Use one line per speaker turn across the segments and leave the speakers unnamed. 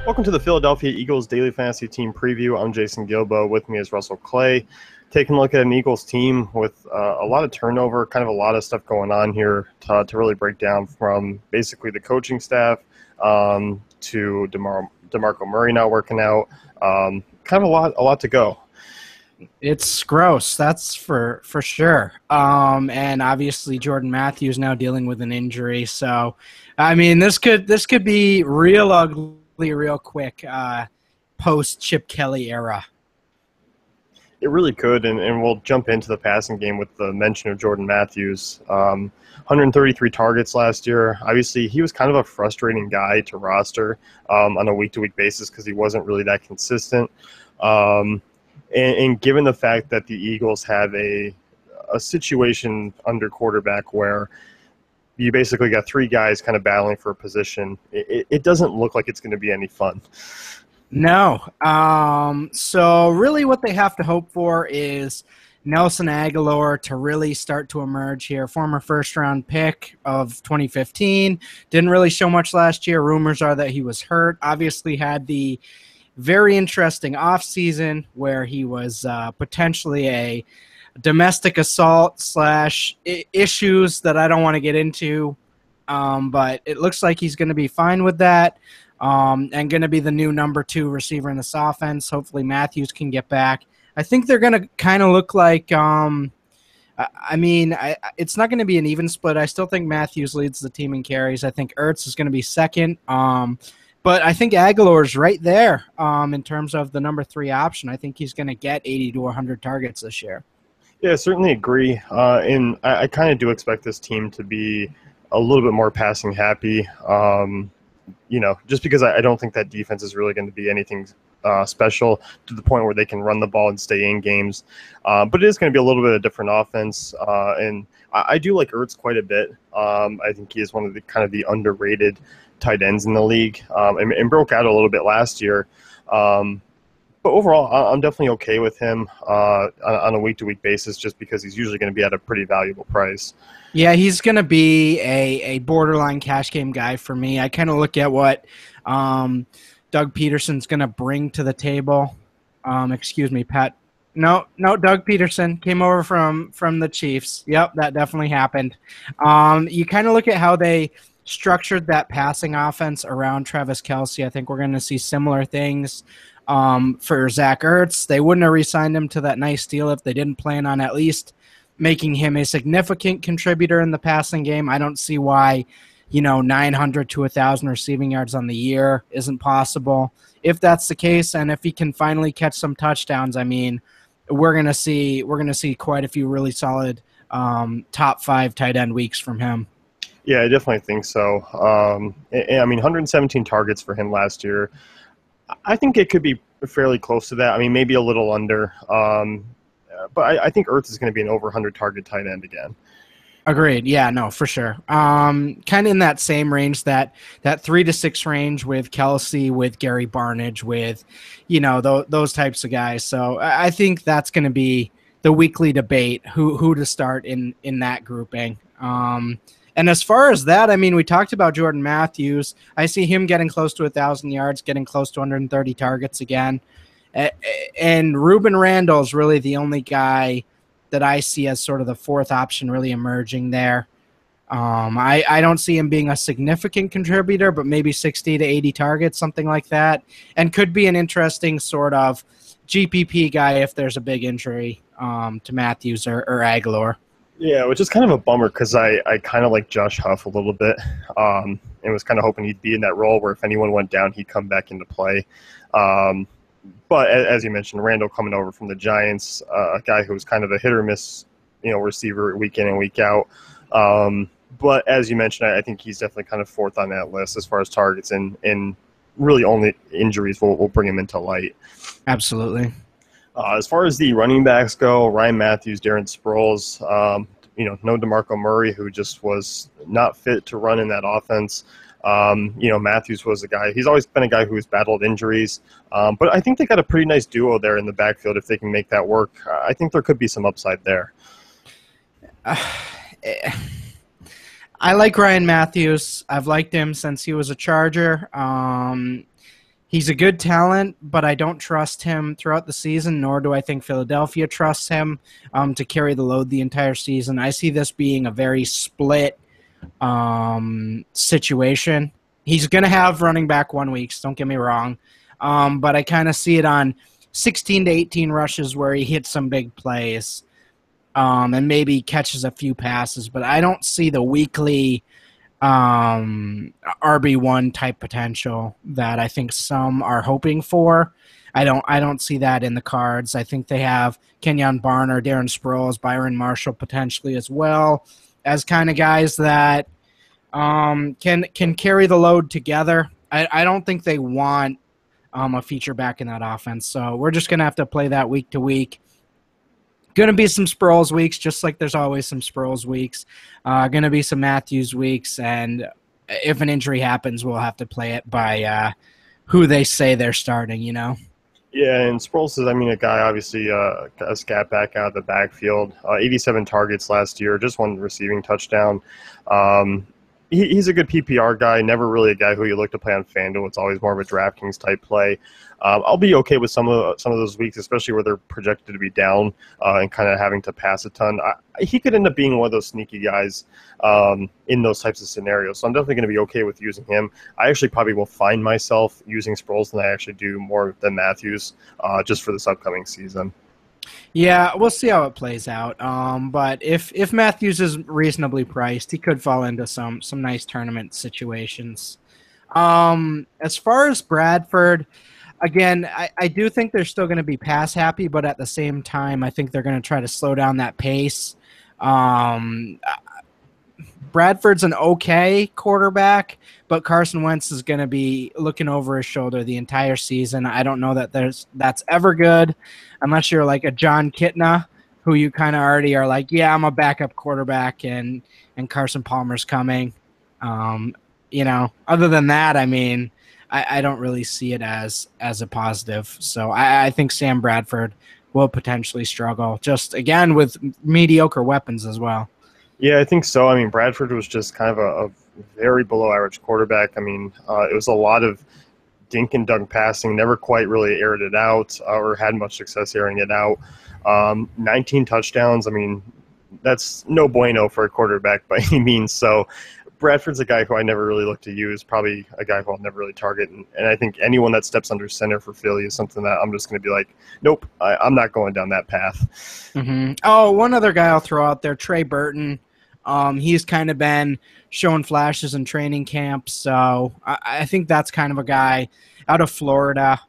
Welcome to the Philadelphia Eagles Daily Fantasy Team Preview. I'm Jason Gilbo. With me is Russell Clay. Taking a look at an Eagles team with a lot of turnover, kind of a lot of stuff going on here to really break down, from basically the coaching staff to DeMarco Murray not working out. Kind of a lot to go.
It's gross, that's for sure. And obviously Jordan Matthews now dealing with an injury. So, I mean, this could be real ugly, real quick, post Chip Kelly era.
It really could, and we'll jump into the passing game with the mention of Jordan Matthews. 133 targets last year. Obviously, he was kind of a frustrating guy to roster on a week-to-week basis because he wasn't really that consistent. And given the fact that the Eagles have a situation under quarterback where you basically got three guys kind of battling for a position, it doesn't look like it's going to be any fun.
No. So really what they have to hope for is Nelson Agholor to really start to emerge here. Former first-round pick of 2015. Didn't really show much last year. Rumors are that he was hurt. Obviously had the very interesting offseason where he was potentially a domestic assault / issues that I don't want to get into. But it looks like he's going to be fine with that. And going to be the new number 2 receiver in this offense. Hopefully Matthews can get back. I think they're going to kind of look like it's not going to be an even split. I still think Matthews leads the team in carries. I think Ertz is going to be second. But I think Agholor is right there in terms of the number 3 option. I think he's going to get 80 to 100 targets this year.
Yeah, I certainly agree. And I kind of do expect this team to be a little bit more passing happy. Just because I don't think that defense is really going to be anything special to the point where they can run the ball and stay in games. But it is going to be a little bit of a different offense. And I do like Ertz quite a bit. I think he is one of the underrated tight ends in the league, and broke out a little bit last year. But overall, I'm definitely okay with him on a week-to-week basis, just because he's usually going to be at a pretty valuable price.
Yeah, he's going to be a borderline cash game guy for me. I kind of look at what Doug Peterson's going to bring to the table. Excuse me, Pat. No, Doug Peterson came over from the Chiefs. Yep, that definitely happened. You kind of look at how they structured that passing offense around Travis Kelce. I think we're going to see similar things for Zach Ertz. They wouldn't have re-signed him to that nice deal if they didn't plan on at least making him a significant contributor in the passing game. I don't see why, 900 to 1,000 receiving yards on the year isn't possible. If that's the case, and if he can finally catch some touchdowns, I mean, we're gonna see quite a few really solid top 5 tight end weeks from him.
Yeah, I definitely think so. I mean, 117 targets for him last year. I think it could be fairly close to that. I mean, maybe a little under. But I think Ertz is going to be an over 100 target tight end again.
Agreed. Yeah, no, for sure. Kind of in that same range, that 3 to 6 range with Kelce, with Gary Barnidge, with, those types of guys. So I think that's going to be the weekly debate, who to start in that grouping. And as far as that, I mean, we talked about Jordan Matthews. I see him getting close to 1,000 yards, getting close to 130 targets again. And Ruben Randall is really the only guy that I see as sort of the 4th option really emerging there. I don't see him being a significant contributor, but maybe 60 to 80 targets, something like that, and could be an interesting sort of GPP guy if there's a big injury to Matthews or Agholor.
Yeah, which is kind of a bummer because I kind of like Josh Huff a little bit, and was kind of hoping he'd be in that role where if anyone went down, he'd come back into play. But as you mentioned, Randall coming over from the Giants, a guy who was kind of a hit or miss, receiver week in and week out. But as you mentioned, I think he's definitely kind of 4th on that list as far as targets, and really only injuries will bring him into light.
Absolutely.
As far as the running backs go, Ryan Matthews, Darren Sproles, no DeMarco Murray, who just was not fit to run in that offense. Matthews was a guy. He's always been a guy who's battled injuries. But I think they got a pretty nice duo there in the backfield if they can make that work. I think there could be some upside there.
I like Ryan Matthews. I've liked him since he was a Charger. He's a good talent, but I don't trust him throughout the season, nor do I think Philadelphia trusts him to carry the load the entire season. I see this being a very split situation. He's going to have running back 1 weeks, don't get me wrong, but I kind of see it on 16 to 18 rushes where he hits some big plays and maybe catches a few passes, but I don't see the weekly RB1 type potential that I think some are hoping for. I don't see that in the cards. I think they have Kenyon Barner, Darren Sproles, Byron Marshall potentially as well as kind of guys that can carry the load together. I don't think they want a feature back in that offense. So we're just going to have to play that week to week. Going to be some Sproles weeks, just like there's always some Sproles weeks. Going to be some Matthews weeks, and if an injury happens, we'll have to play it by who they say they're starting, you know?
Yeah, and Sproles is, a guy obviously a scat back out of the backfield. 87 targets last year, just one receiving touchdown. He's a good PPR guy, never really a guy who you look to play on FanDuel. It's always more of a DraftKings type play. I'll be okay with some of those weeks, especially where they're projected to be down and kind of having to pass a ton. He could end up being one of those sneaky guys in those types of scenarios. So I'm definitely going to be okay with using him. I actually probably will find myself using Sproles than I actually do more than Matthews just for this upcoming season.
Yeah, we'll see how it plays out. But if Matthews is reasonably priced, he could fall into some nice tournament situations. As far as Bradford, again, I do think they're still going to be pass happy, but at the same time, I think they're going to try to slow down that pace. Bradford's an okay quarterback, but Carson Wentz is going to be looking over his shoulder the entire season. I don't know that that's ever good unless you're like a John Kitna, who you kind of already are like, yeah, I'm a backup quarterback and Carson Palmer's coming. Other than that, I don't really see it as a positive. So I think Sam Bradford will potentially struggle, just again with mediocre weapons as well.
Yeah, I think so. Bradford was just kind of a very below average quarterback. It was a lot of dink and dunk passing, never quite really aired it out or had much success airing it out. 19 touchdowns. That's no bueno for a quarterback by any means. So Bradford's a guy who I never really look to use, probably a guy who I'll never really target. And I think anyone that steps under center for Philly is something that I'm just going to be like, nope, I'm not going down that path.
Mm-hmm. Oh, one other guy I'll throw out there, Trey Burton. He's kind of been showing flashes in training camp, so I think that's kind of a guy out of Florida.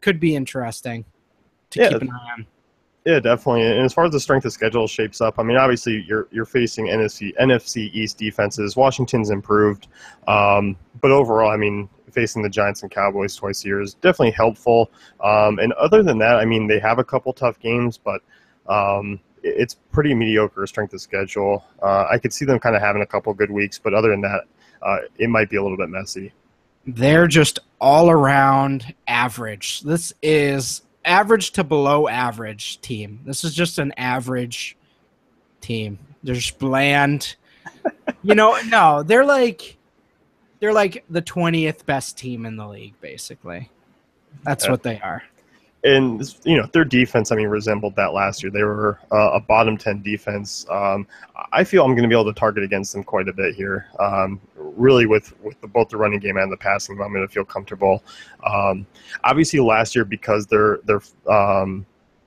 Could be interesting to keep an eye on.
Yeah, definitely. And as far as the strength of schedule shapes up, obviously you're facing NFC East defenses. Washington's improved, but overall, facing the Giants and Cowboys twice a year is definitely helpful. And other than that, they have a couple tough games, but it's pretty mediocre strength of schedule. I could see them kind of having a couple good weeks, but other than that, it might be a little bit messy.
They're just all around average. This is average to below average team. This is just an average team. They're just bland. No, they're like the 20th best team in the league, basically. That's what they are.
And, their defense, resembled that last year. They were a bottom 10 defense. I feel I'm going to be able to target against them quite a bit here. Really, with both the running game and the passing, I'm going to feel comfortable. Obviously, last year, because their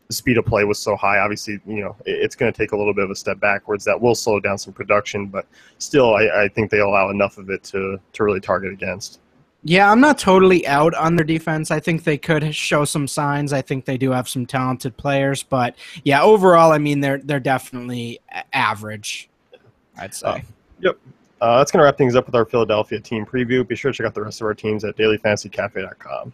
speed of play was so high, obviously, it's going to take a little bit of a step backwards. That will slow down some production, but still, I think they allow enough of it to really target against.
Yeah, I'm not totally out on their defense. I think they could show some signs. I think they do have some talented players, but yeah, overall, they're definitely average, I'd say.
Yep. That's going to wrap things up with our Philadelphia team preview. Be sure to check out the rest of our teams at dailyfantasycafe.com.